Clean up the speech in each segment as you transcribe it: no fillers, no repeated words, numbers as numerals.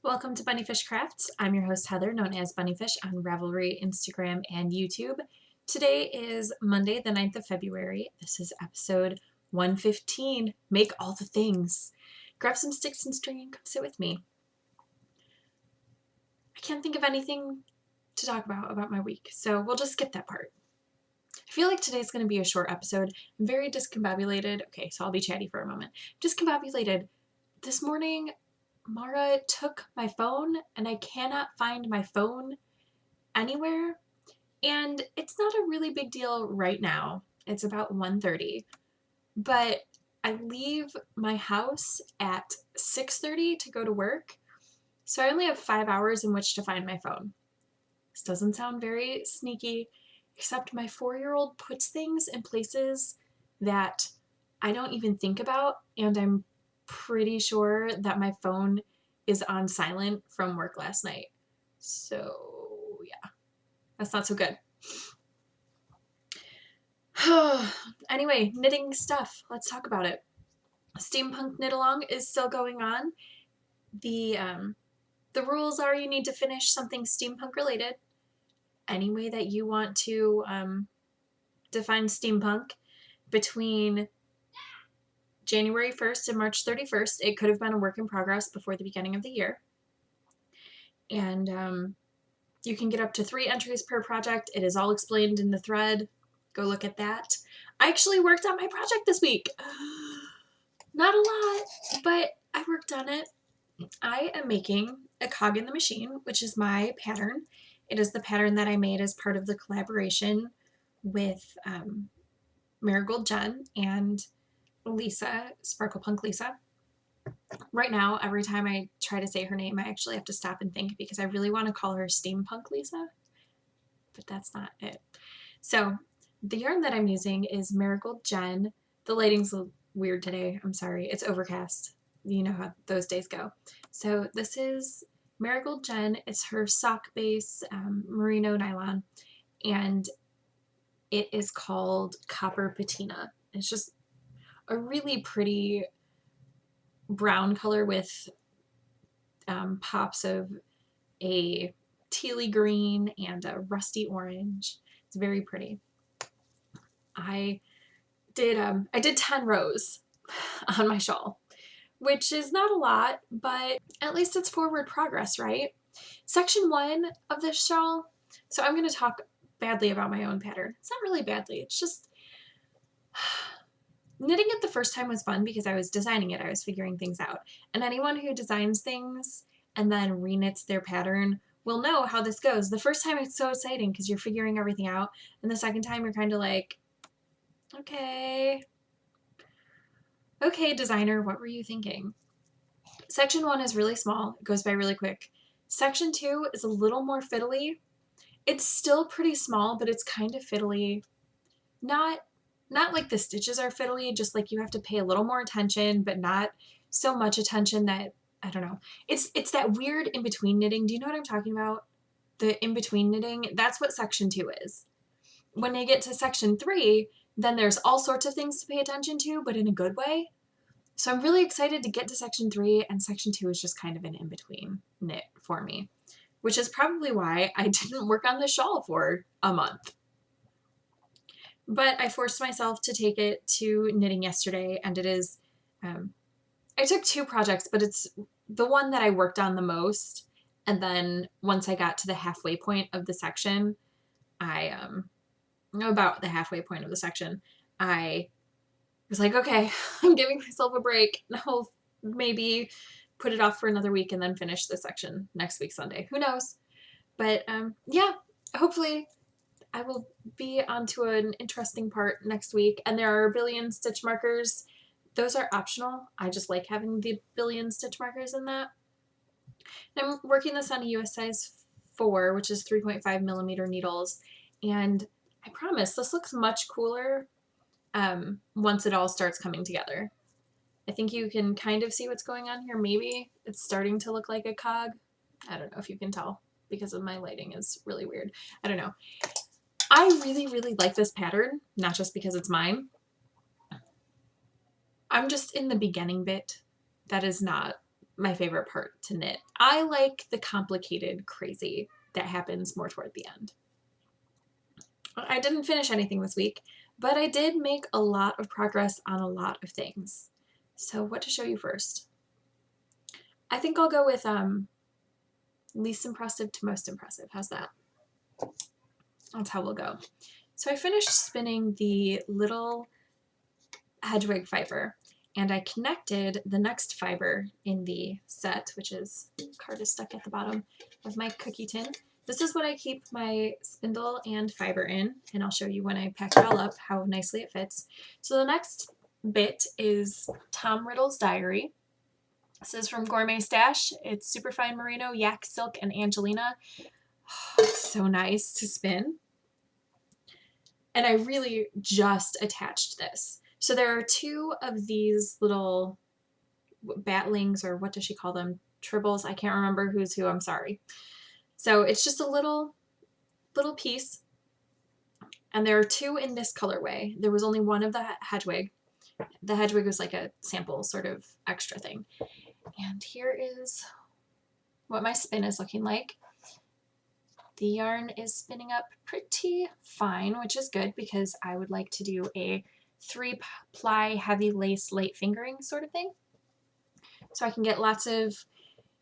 Welcome to Bunnyfish Crafts. I'm your host Heather, known as Bunnyfish on Ravelry, Instagram, and YouTube. Today is Monday, the 9th of February. This is episode 115, Make All the Things. Grab some sticks and string and come sit with me. I can't think of anything to talk about my week, so we'll just skip that part. I feel like today's going to be a short episode. I'm very discombobulated. Okay, so I'll be chatty for a moment. Discombobulated. This morning, Mara took my phone and I cannot find my phone anywhere. And it's not a really big deal right now. It's about 1:30. But I leave my house at 6:30 to go to work. So I only have 5 hours in which to find my phone. This doesn't sound very sneaky, except my 4-year-old puts things in places that I don't even think about, and I'm pretty sure that my phone is on silent from work last night. So yeah, that's not so good. Anyway, knitting stuff. Let's talk about it. Steampunk knit along is still going on. The rules are you need to finish something steampunk related. Any way that you want to define steampunk between January 1st and March 31st. It could have been a work in progress before the beginning of the year. And you can get up to 3 entries per project. It is all explained in the thread. Go look at that. I actually worked on my project this week. Not a lot, but I worked on it. I am making a cog in the machine, which is my pattern. It is the pattern that I made as part of the collaboration with Marigold Jen and Lisa, Sparkle Punk Lisa. Right now, every time I try to say her name, I actually have to stop and think because I really want to call her Steampunk Lisa, but that's not it. So the yarn that I'm using is Marigold Jen. The lighting's weird today. I'm sorry. It's overcast. You know how those days go. So this is Marigold Jen. It's her sock base merino nylon, and it is called Copper Patina. It's just a really pretty brown color with pops of a tealy green and a rusty orange. It's very pretty. I did 10 rows on my shawl, which is not a lot, but at least it's forward progress, right? Section 1 of this shawl, so I'm going to talk badly about my own pattern. It's not really badly, it's just knitting it the first time was fun because I was designing it. I was figuring things out. And anyone who designs things and then reknits their pattern will know how this goes. The first time it's so exciting because you're figuring everything out. And the second time you're kind of like, okay, designer, what were you thinking? Section 1 is really small. It goes by really quick. Section 2 is a little more fiddly. It's still pretty small, but it's kind of fiddly. Not like the stitches are fiddly, just like you have to pay a little more attention, but not so much attention that, I don't know. It's that weird in-between knitting. Do you know what I'm talking about? The in-between knitting, that's what section 2 is. When you get to section 3, then there's all sorts of things to pay attention to, but in a good way. So I'm really excited to get to section 3, and section 2 is just kind of an in-between knit for me, which is probably why I didn't work on the shawl for a month. But I forced myself to take it to knitting yesterday, and it is, I took 2 projects, but it's the one that I worked on the most. And then once I got to the halfway point of the section, about the halfway point of the section, I was like, okay, I'm giving myself a break. I'll maybe put it off for another week and then finish the section next week Sunday. Who knows? But yeah, hopefully I will be onto an interesting part next week, and there are a billion stitch markers. Those are optional. I just like having the billion stitch markers in that. And I'm working this on a US size 4, which is 3.5 millimeter needles, and I promise this looks much cooler once it all starts coming together. I think you can kind of see what's going on here. Maybe it's starting to look like a cog. I don't know if you can tell because of my lighting is really weird. I don't know. I really, really like this pattern, not just because it's mine. I'm just in the beginning bit that is not my favorite part to knit. I like the complicated crazy that happens more toward the end. I didn't finish anything this week, but I did make a lot of progress on a lot of things. So what to show you first? I think I'll go with least impressive to most impressive. How's that? That's how we'll go. So I finished spinning the little hedgewig fiber, and I connected the next fiber in the set, which is, card is stuck at the bottom of my cookie tin. This is what I keep my spindle and fiber in, and I'll show you when I pack it all up how nicely it fits. So the next bit is Tom Riddle's Diary. This is from Gourmet Stash. It's Superfine Merino, Yak Silk, and Angelina. Oh, it's so nice to spin. And I really just attached this. So there are two of these little batlings, or what does she call them? Tribbles. I can't remember who's who. I'm sorry. So it's just a little piece. And there are two in this colorway. There was only one of the hedgewig. The hedgewig was like a sample sort of extra thing. And here is what my spin is looking like. The yarn is spinning up pretty fine, which is good because I would like to do a 3-ply heavy lace late fingering sort of thing. So I can get lots of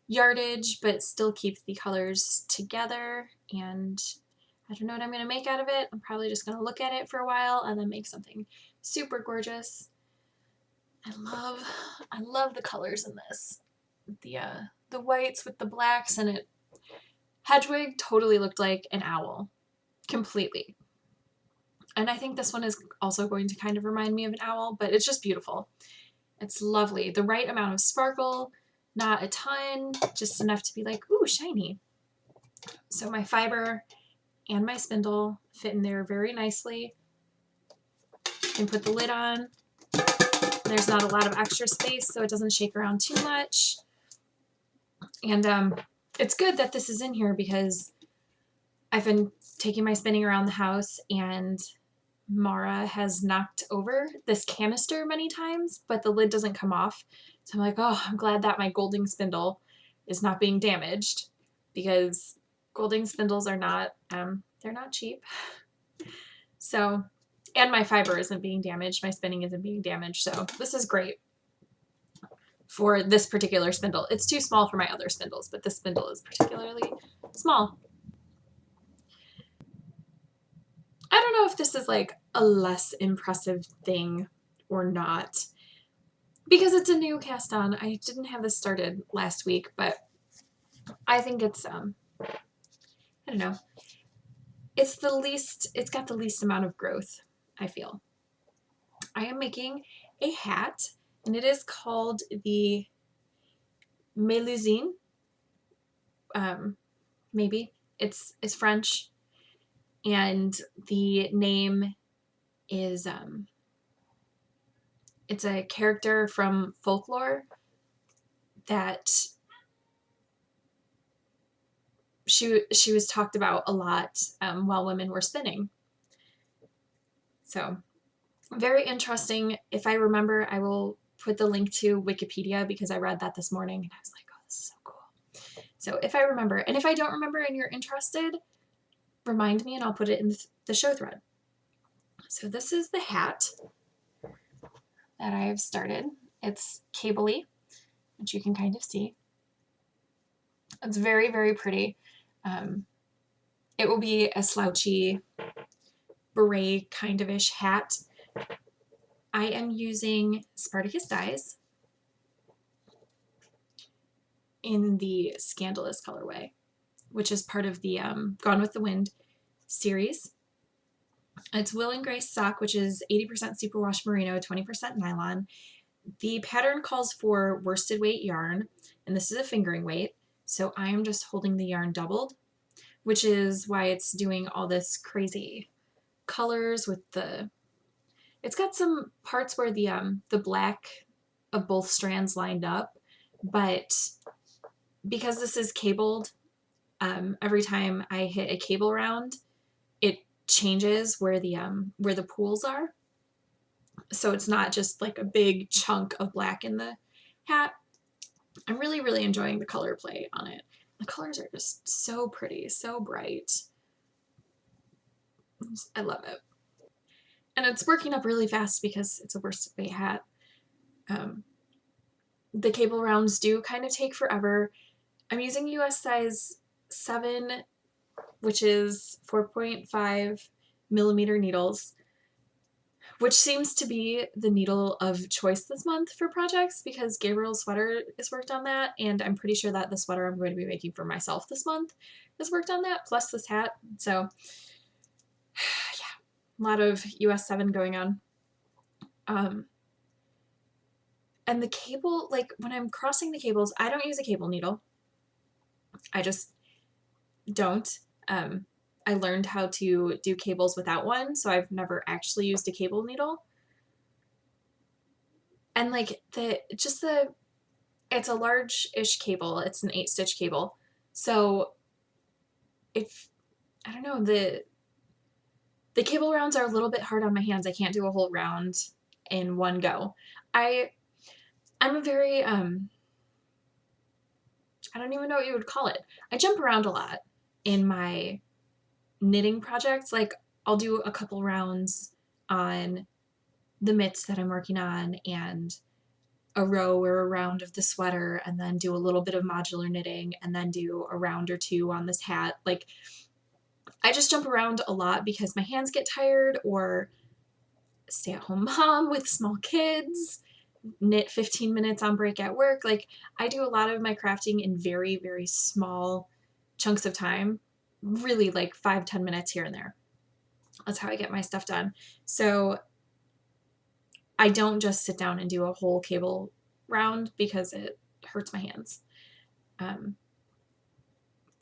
yardage but still keep the colors together, and I don't know what I'm going to make out of it. I'm probably just going to look at it for a while and then make something super gorgeous. I love the colors in this. The whites with the blacks, and it hedgewig totally looked like an owl. Completely. And I think this one is also going to kind of remind me of an owl, but it's just beautiful. It's lovely. The right amount of sparkle, not a ton, just enough to be like, ooh, shiny. So my fiber and my spindle fit in there very nicely. And put the lid on. There's not a lot of extra space, so it doesn't shake around too much. And it's good that this is in here because I've been taking my spinning around the house, and Mara has knocked over this canister many times, but the lid doesn't come off. So I'm like, oh, I'm glad that my Golding spindle is not being damaged, because Golding spindles are not, they're not cheap. So, and my fiber isn't being damaged. My spinning isn't being damaged. So this is great for this particular spindle. It's too small for my other spindles, but this spindle is particularly small. I don't know if this is like a less impressive thing or not, because it's a new cast on. I didn't have this started last week, but I think it's, I don't know. It's got the least amount of growth, I feel. I am making a hat, and it is called the Mélusine. Maybe. It's French. And the name is, it's a character from folklore that she was talked about a lot while women were spinning. So very interesting. If I remember, I will put the link to Wikipedia because I read that this morning and I was like, oh, this is so cool. So if I remember, and if I don't remember and you're interested, remind me and I'll put it in the show thread. So this is the hat that I have started. It's cable-y, which you can kind of see. It's very, very pretty. It will be a slouchy beret kind of-ish hat. I am using Spartacus dyes in the Scandalous colorway, which is part of the Gone with the Wind series. It's Will and Grace sock, which is 80% superwash merino, 20% nylon. The pattern calls for worsted weight yarn, and this is a fingering weight, so I am just holding the yarn doubled, which is why it's doing all this crazy colors with the... It's got some parts where the black of both strands lined up, but because this is cabled, every time I hit a cable round, it changes where the pools are. So it's not just like a big chunk of black in the hat. I'm really, really enjoying the color play on it. The colors are just so pretty, so bright. I love it. And it's working up really fast because it's a worsted weight hat. The cable rounds do kind of take forever. I'm using US size 7, which is 4.5 millimeter needles, which seems to be the needle of choice this month for projects because Gabriel's sweater is worked on that, and I'm pretty sure that the sweater I'm going to be making for myself this month is worked on that, plus this hat. So yeah, a lot of US 7 going on. And the cable, like when I'm crossing the cables, I don't use a cable needle. I just don't. I learned how to do cables without one, so I've never actually used a cable needle. And like it's a large-ish cable. It's an 8-stitch cable. So if, I don't know, the cable rounds are a little bit hard on my hands. I can't do a whole round in one go. I'm a very, I don't even know what you would call it. I jump around a lot in my knitting projects. Like I'll do a couple rounds on the mitts that I'm working on and a row or a round of the sweater, and then do a little bit of modular knitting, and then do a round or two on this hat. Like I just jump around a lot because my hands get tired, or stay-at-home mom with small kids, knit 15 minutes on break at work. Like I do a lot of my crafting in very, very small chunks of time, really like 5-10 minutes here and there. That's how I get my stuff done. So I don't just sit down and do a whole cable round because it hurts my hands. But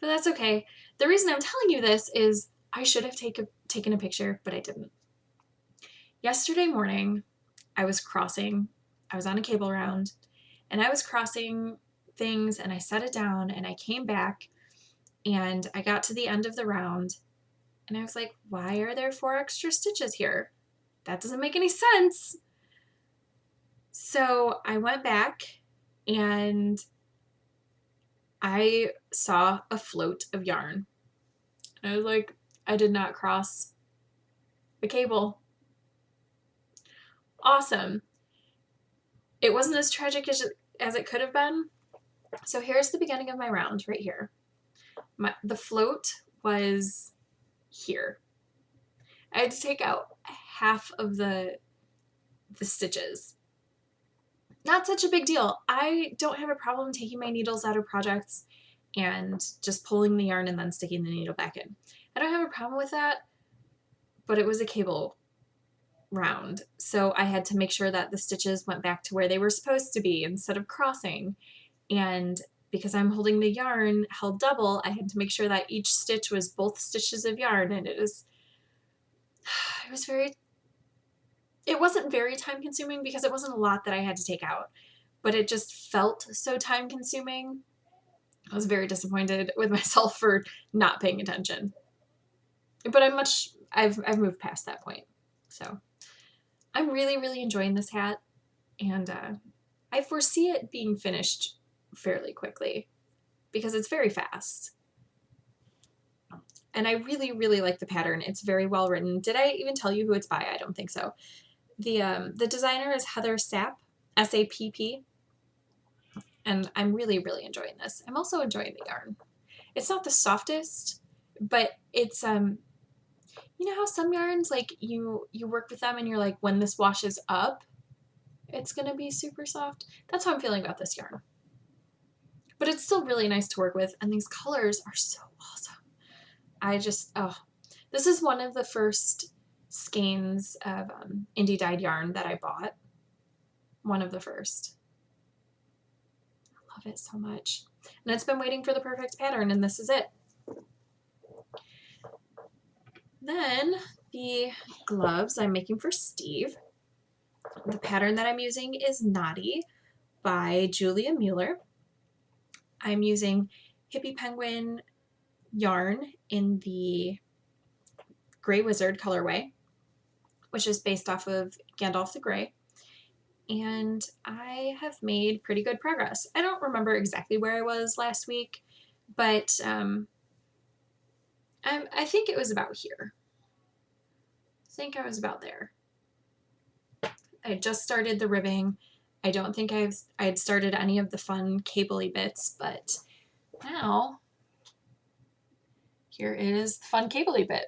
that's okay. The reason I'm telling you this is I should have taken a picture, but I didn't. Yesterday morning, I was on a cable round, and I was crossing things, and I set it down, and I came back, and I got to the end of the round, and I was like, why are there 4 extra stitches here? That doesn't make any sense. So I went back, and I saw a float of yarn. And I was like, I did not cross the cable. Awesome. It wasn't as tragic as it could have been. So here's the beginning of my round right here. The float was here. I had to take out half of the stitches. Not such a big deal. I don't have a problem taking my needles out of projects and just pulling the yarn and then sticking the needle back in. I don't have a problem with that, but it was a cable round, so I had to make sure that the stitches went back to where they were supposed to be instead of crossing. And because I'm holding the yarn held double, I had to make sure that each stitch was both stitches of yarn, and it wasn't very time consuming because it wasn't a lot that I had to take out, but it just felt so time consuming. I was very disappointed with myself for not paying attention. But I've moved past that point. So I'm really, really enjoying this hat, and I foresee it being finished fairly quickly because it's very fast. And I really, really like the pattern. It's very well written. Did I even tell you who it's by? I don't think so. The designer is Heather Sapp, S-A-P-P, and I'm really, really enjoying this. I'm also enjoying the yarn. It's not the softest, but it's you know how some yarns, like you work with them and you're like, when this washes up, it's gonna be super soft. That's how I'm feeling about this yarn. But it's still really nice to work with, and these colors are so awesome. This is one of the first skeins of indie dyed yarn that I bought. One of the first. I love it so much. And it's been waiting for the perfect pattern, and this is it. Then the gloves I'm making for Steve. The pattern that I'm using is Naughty by Julia Mueller. I'm using Hippie Penguin yarn in the Grey Wizard colorway, which is based off of Gandalf the Grey. and I have made pretty good progress. I don't remember exactly where I was last week, but I think it was about here. I think I was about there. I just started the ribbing. I don't think I had started any of the fun cable-y bits, but now here is the fun cable-y bit.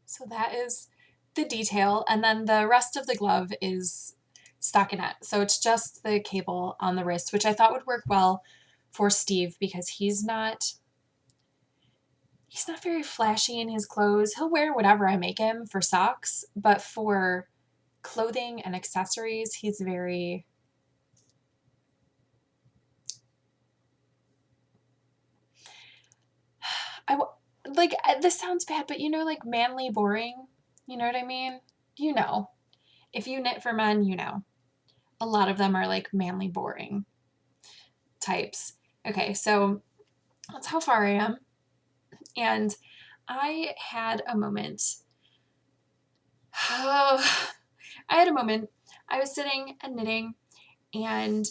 So that is the detail, and then the rest of the glove is stockinette. So it's just the cable on the wrist, which I thought would work well for Steve because he's not very flashy in his clothes. He'll wear whatever I make him for socks, but for clothing and accessories, he's very this sounds bad, but like manly boring. You know what I mean? You know. If you knit for men, you know. A lot of them are like manly boring types. Okay, so that's how far I am. And I had a moment. Oh, I had a moment. I was sitting and knitting, and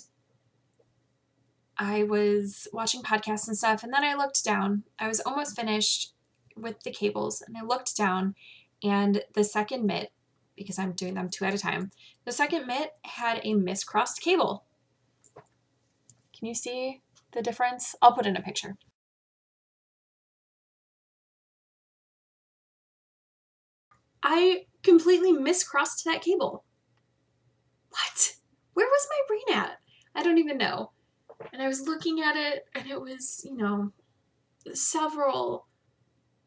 I was watching podcasts and stuff, and then I looked down. I was almost finished with the cables, and I looked down, and the second mitt, because I'm doing them 2 at a time, the second mitt had a miscrossed cable. Can you see the difference? I'll put in a picture. I completely miscrossed that cable. What? Where was my brain at? I don't even know. And I was looking at it, and it was, several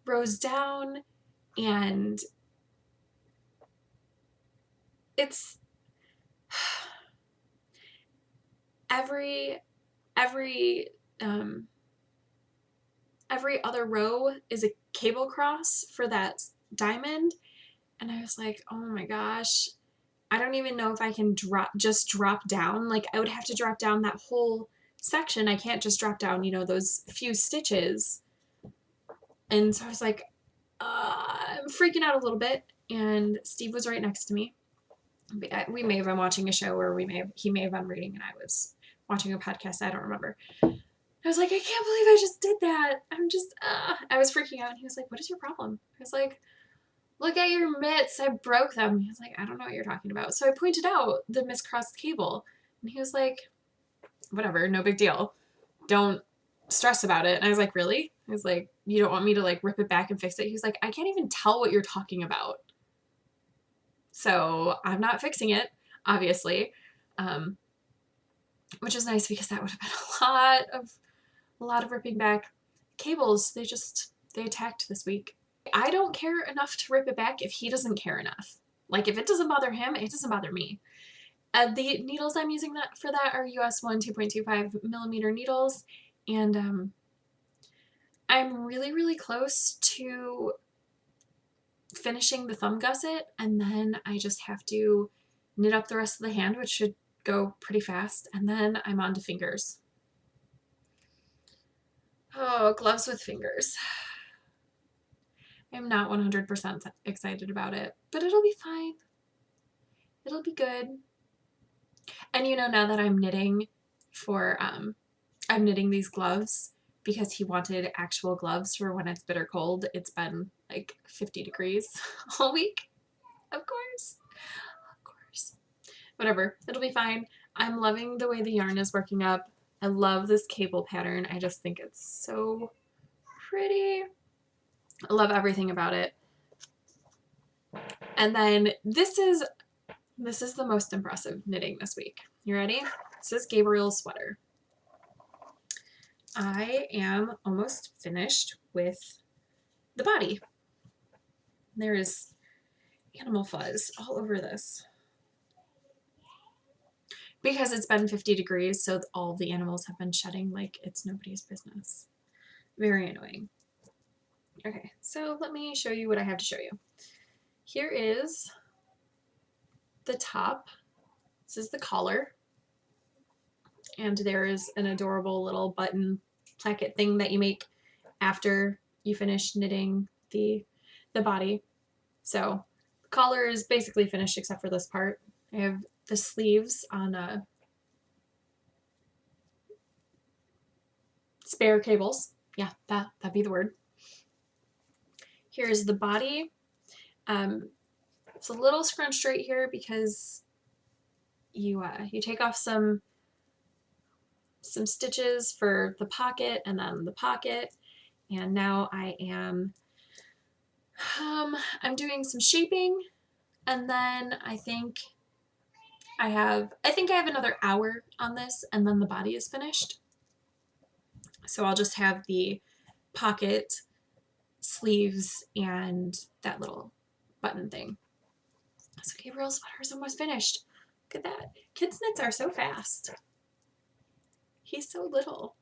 rows down, and it's every um, every other row is a cable cross for that diamond, and I was like, oh my gosh, I don't even know if I can drop down. Like, I would have to drop down that whole section. I can't just drop down, those few stitches. And so I was like, I'm freaking out a little bit. And Steve was right next to me. We may have been watching a show, or he may have been reading, and I was watching a podcast. I don't remember. I was like, I can't believe I just did that. I was freaking out. And he was like, what is your problem? I was like, look at your mitts. I broke them. He was like, I don't know what you're talking about. So I pointed out the miscrossed cable. And he was like, whatever, no big deal. Don't stress about it. And I was like, really? I was like, you don't want me to like rip it back and fix it? He was like, I can't even tell what you're talking about. So I'm not fixing it, obviously. Which is nice because that would have been a lot of ripping back. Cables, they attacked this week. I don't care enough to rip it back if he doesn't care enough. Like, if it doesn't bother him, it doesn't bother me. The needles I'm using for that are US1 2.25 millimeter needles, and I'm really, really close to finishing the thumb gusset, and then I just have to knit up the rest of the hand, which should go pretty fast, and then I'm on to fingers. Oh, gloves with fingers. I'm not 100% excited about it, but it'll be fine. It'll be good. And now that I'm knitting I'm knitting these gloves because he wanted actual gloves for when it's bitter cold. It's been like 50 degrees all week. Of course. Whatever. It'll be fine. I'm loving the way the yarn is working up. I love this cable pattern. I just think it's so pretty. I love everything about it. And then this is the most impressive knitting this week. You ready? This is Gabriel's sweater. I am almost finished with the body. There is animal fuzz all over this. Because it's been 50 degrees, so all the animals have been shedding like it's nobody's business. Very annoying. Okay, so let me show you what I have to show you. Here is the top. This is the collar. And there is an adorable little button placket thing that you make after you finish knitting the body. So Collar is basically finished except for this part. I have the sleeves on spare cables. Yeah, that'd be the word. Here's the body. It's a little scrunched right here because you take off some stitches for the pocket and then the pocket. And now I am I'm doing some shaping, and then I think I have another hour on this, and then the body is finished. So I'll just have the pocket, sleeves, and that little button thing. So Gabriel's sweater is almost finished. Look at that. Kids' knits are so fast. He's so little.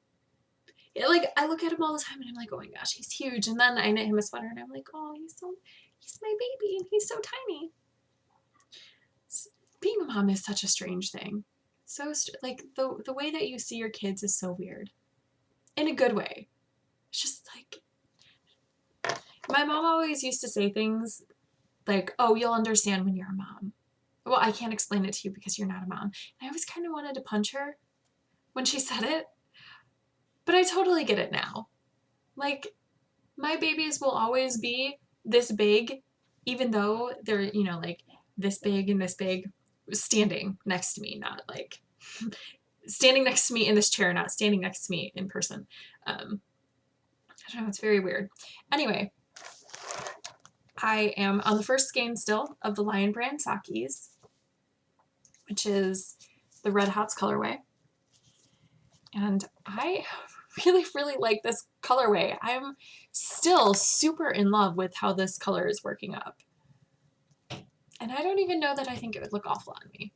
Yeah, like, I look at him all the time and I'm like, oh my gosh, he's huge. And then I knit him a sweater and I'm like, oh, he's my baby and he's so tiny. Being a mom is such a strange thing. So, like, the way that you see your kids is so weird. In a good way. It's just like, my mom always used to say things like, oh, you'll understand when you're a mom. Well, I can't explain it to you because you're not a mom. And I always kind of wanted to punch her when she said it. But I totally get it now. Like, my babies will always be this big, even though they're, you know, like this big and this big, standing next to me, not like standing next to me in this chair, not standing next to me in person. I don't know, it's very weird. Anyway, I am on the first skein still of the Lion brand Sakis, which is the Red Hots colorway. And I really, really like this colorway. I'm still super in love with how this color is working up. And I don't even know that I think it would look awful on me.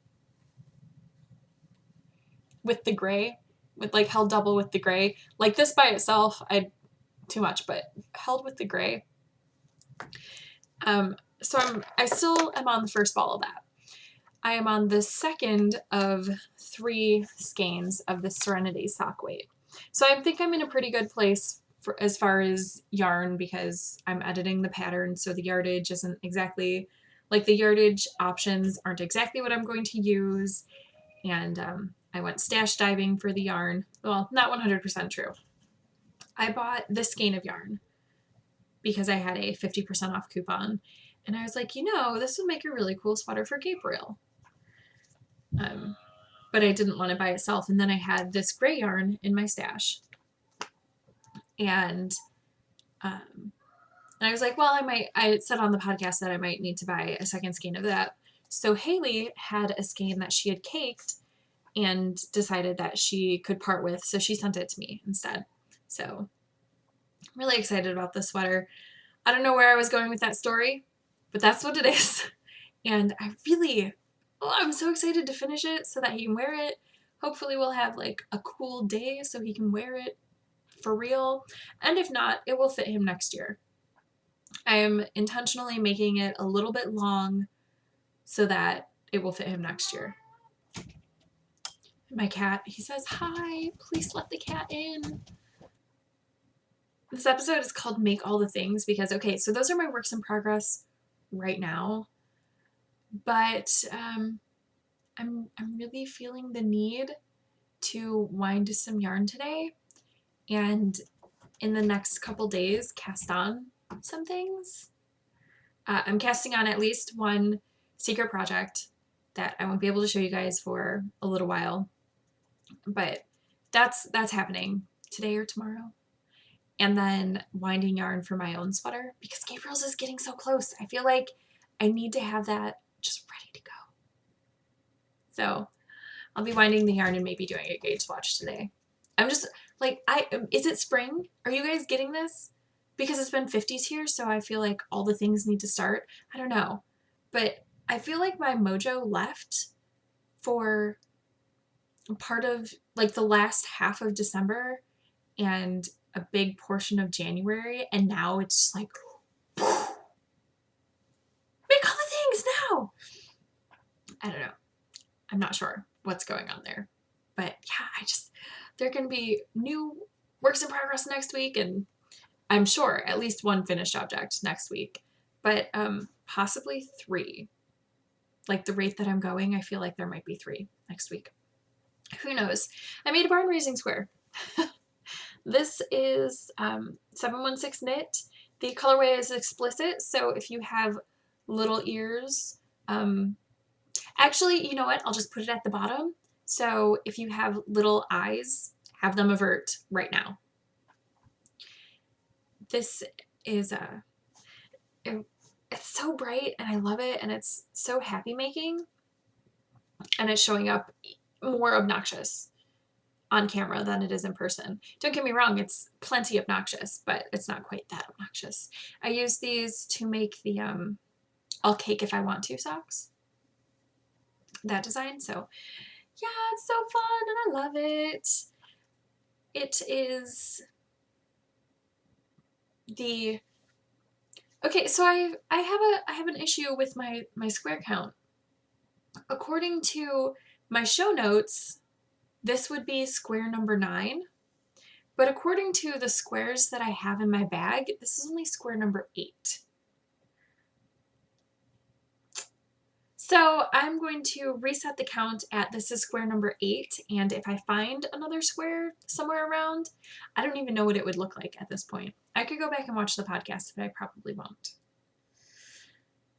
With the gray, with like held double with the gray. Like this by itself, too much, but held with the gray. So I still am on the first ball of that. I am on the second of 3 skeins of the Serenity sock weight. So I think I'm in a pretty good place for as far as yarn because I'm editing the pattern, so the yardage isn't exactly, like the yardage options aren't exactly what I'm going to use, and I went stash diving for the yarn. Well, not 100% true. I bought this skein of yarn because I had a 50% off coupon, and I was like, you know, this would make a really cool sweater for Gabriel. But I didn't want it by itself. And then I had this gray yarn in my stash. And I was like, well, I said on the podcast that I might need to buy a second skein of that. So Haley had a skein that she had caked and decided that she could part with. So she sent it to me instead. So I'm really excited about this sweater. I don't know where I was going with that story, but that's what it is. And I'm so excited to finish it so that he can wear it. Hopefully we'll have like a cool day so he can wear it for real. And if not, it will fit him next year. I am intentionally making it a little bit long so that it will fit him next year. My cat, he says, hi, please let the cat in. This episode is called Make All the Things because, okay, so those are my works in progress right now. But I'm really feeling the need to wind some yarn today and in the next couple days cast on some things. I'm casting on at least one secret project that I won't be able to show you guys for a little while, but that's happening today or tomorrow. And then winding yarn for my own sweater because Gabriel's is getting so close. I feel like I need to have that just ready to go. So I'll be winding the yarn and maybe doing a gauge swatch today. I'm just like, is it spring? Are you guys getting this? Because it's been 50s here, so I feel like all the things need to start. I don't know. But I feel like my mojo left for part of like the last half of December and a big portion of January, and now it's just like, make all the things now. I don't know. I'm not sure what's going on there. But yeah, there are going to be new works in progress next week, and I'm sure at least one finished object next week. But possibly 3. Like the rate that I'm going, I feel like there might be 3 next week. Who knows? I made a barn raising square. This is 716 knit. The colorway is explicit, so if you have little ears, actually, you know what? I'll just put it at the bottom. So if you have little eyes, have them avert right now. This is it's so bright and I love it, and it's so happy making, and it's showing up more obnoxious on camera than it is in person. Don't get me wrong, it's plenty obnoxious, but it's not quite that obnoxious. I use these to make the I'll cake if I want to socks. That design. So yeah, it's so fun and I love it. It is the okay, so I have an issue with my square count. According to my show notes, this would be square number 9, but according to the squares that I have in my bag, this is only square number 8. So I'm going to reset the count at this is square number 8, and if I find another square somewhere around, I don't even know what it would look like at this point. I could go back and watch the podcast, but I probably won't.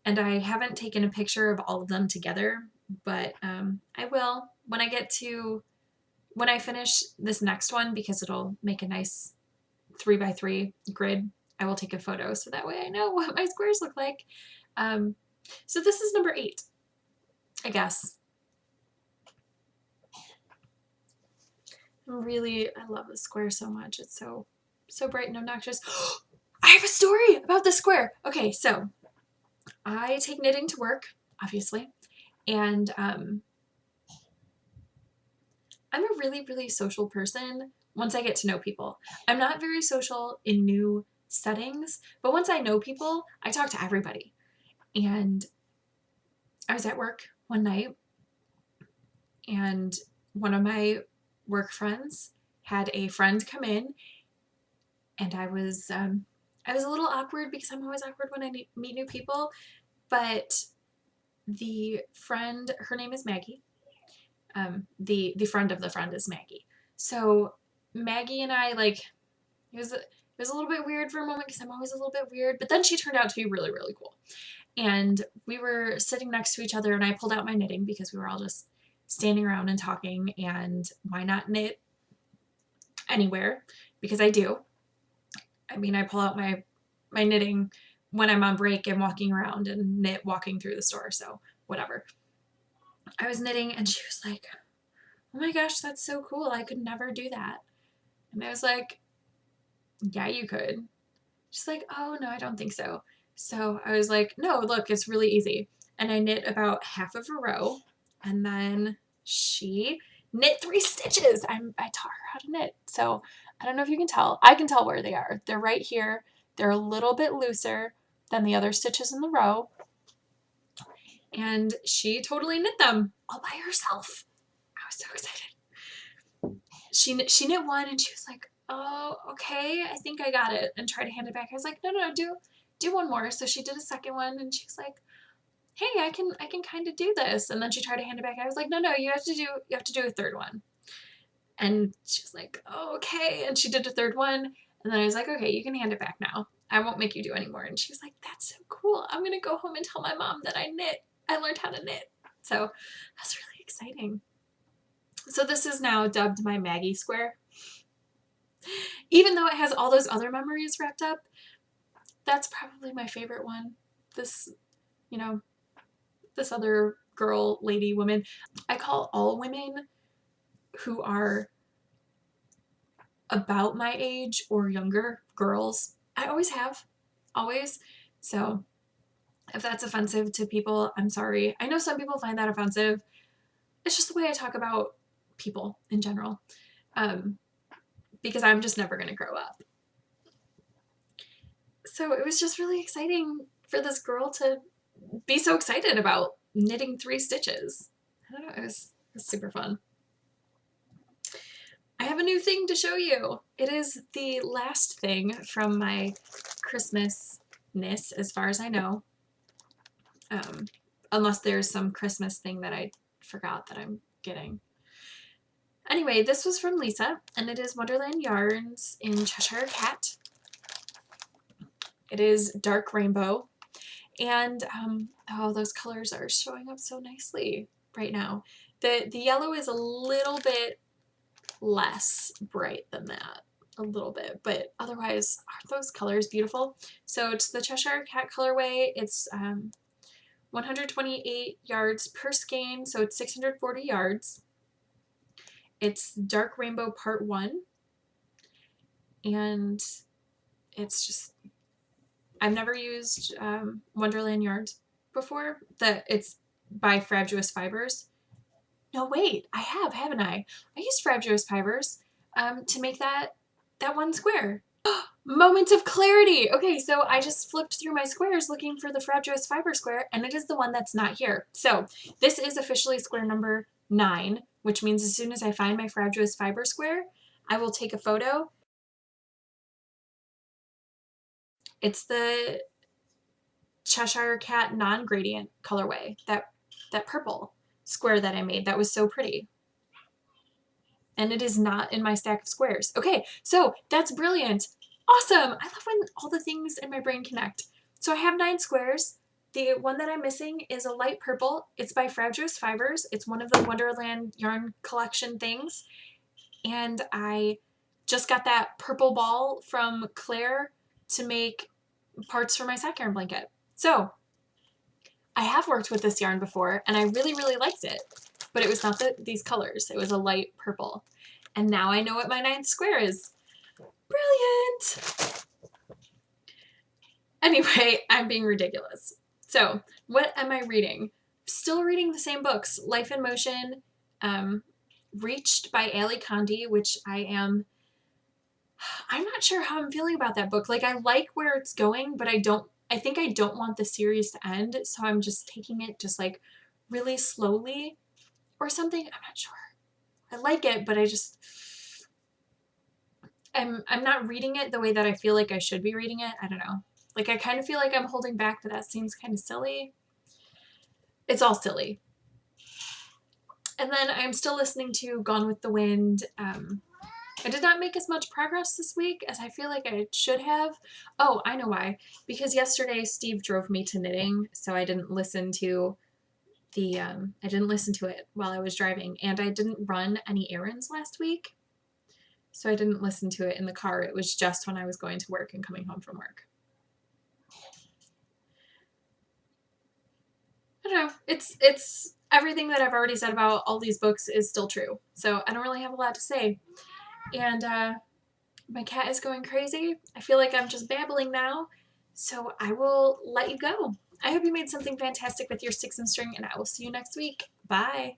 And I haven't taken a picture of all of them together, but I will when I finish this next one, because it'll make a nice 3x3 grid. I will take a photo so that way I know what my squares look like. So this is number 8, I guess. I love this square so much. It's so bright and obnoxious. I have a story about the square. Okay, so I take knitting to work, obviously, and I'm a really, really social person once I get to know people. I'm not very social in new settings, but once I know people, I talk to everybody. And I was at work one night, and one of my work friends had a friend come in, and I was a little awkward because I'm always awkward when I meet new people, but the friend, her name is Maggie. The friend of the friend is Maggie. So Maggie and I, like, it was a little bit weird for a moment because I'm always a little bit weird, but then she turned out to be really, really cool. And we were sitting next to each other, and I pulled out my knitting because we were all just standing around and talking, and why not knit anywhere? Because I do. I mean, I pull out my knitting when I'm on break and walking around and knit walking through the store, so whatever. I was knitting, and she was like, oh my gosh, that's so cool. I could never do that. And I was like, yeah, you could. She's like, oh, no, I don't think so. So I was like, no, look, it's really easy. And I knit about half of a row, and then she knit 3 stitches. I taught her how to knit. So I don't know if you can tell. I can tell where they are. They're right here. They're a little bit looser than the other stitches in the row. And she totally knit them all by herself. I was so excited. She knit one, and she was like, oh, okay, I think I got it, and tried to hand it back. I was like, no, do one more. So she did a second one, and she was like, hey, I can kind of do this. And then she tried to hand it back. I was like, no, you have to do a third one. And she was like, oh, okay. And she did a third one. And then I was like, okay, you can hand it back now. I won't make you do any more. And she was like, that's so cool. I'm going to go home and tell my mom that I learned how to knit. So that's really exciting. So this is now dubbed my Maggie square. Even though it has all those other memories wrapped up, that's probably my favorite one. This other girl, lady, woman. I call all women who are about my age or younger girls. I always have. Always. So if that's offensive to people, I'm sorry. I know some people find that offensive. It's just the way I talk about people in general. Because I'm just never going to grow up. So it was just really exciting for this girl to be so excited about knitting 3 stitches. I don't know, it was super fun. I have a new thing to show you. It is the last thing from my Christmas-ness, as far as I know. unless there's some Christmas thing that I forgot that I'm getting. Anyway, this was from Lisa, and it is Wonderland Yarns in Cheshire Cat. It is dark rainbow, and oh, those colors are showing up so nicely right now. The yellow is a little bit less bright than that, a little bit, but otherwise, aren't those colors beautiful? So it's the Cheshire Cat colorway. It's 128 yards per skein, so it's 640 yards. It's Dark Rainbow Part 1, and it's just, I've never used Wonderland Yarns before. It's by Frabjous Fibers. No, wait, I have, haven't I? I used Frabjous Fibers to make that one square. Moment of clarity! Okay, so I just flipped through my squares looking for the Frabjous Fiber square, and it is the one that's not here. So this is officially square number 9, which means as soon as I find my Frabjous Fiber square, I will take a photo. It's the Cheshire Cat non-gradient colorway, that purple square that I made. That was so pretty. And it is not in my stack of squares. Okay, so that's brilliant. Awesome! I love when all the things in my brain connect. So I have 9 squares. The one that I'm missing is a light purple. It's by Frabjous Fibers. It's one of the Wonderland Yarn Collection things. And I just got that purple ball from Claire to make parts for my sack yarn blanket. So I have worked with this yarn before, and I really, really liked it. But it was not these colors. It was a light purple. And now I know what my 9th square is. Brilliant! Anyway, I'm being ridiculous. So, what am I reading? Still reading the same books. Life in Motion, Reached by Ali Condi, which I'm not sure how I'm feeling about that book. Like, I like where it's going, but I think I don't want the series to end, so I'm just taking it just like really slowly or something. I'm not sure. I like it, but I'm not reading it the way that I feel like I should be reading it. I don't know. Like, I kind of feel like I'm holding back, but that seems kind of silly. It's all silly. And then I'm still listening to Gone with the Wind. I did not make as much progress this week as I feel like I should have. Oh, I know why. Because yesterday Steve drove me to knitting, so I didn't listen to it while I was driving, and I didn't run any errands last week. So I didn't listen to it in the car. It was just when I was going to work and coming home from work. I don't know. It's everything that I've already said about all these books is still true. So I don't really have a lot to say. And my cat is going crazy. I feel like I'm just babbling now. So I will let you go. I hope you made something fantastic with your sticks and string, and I will see you next week. Bye.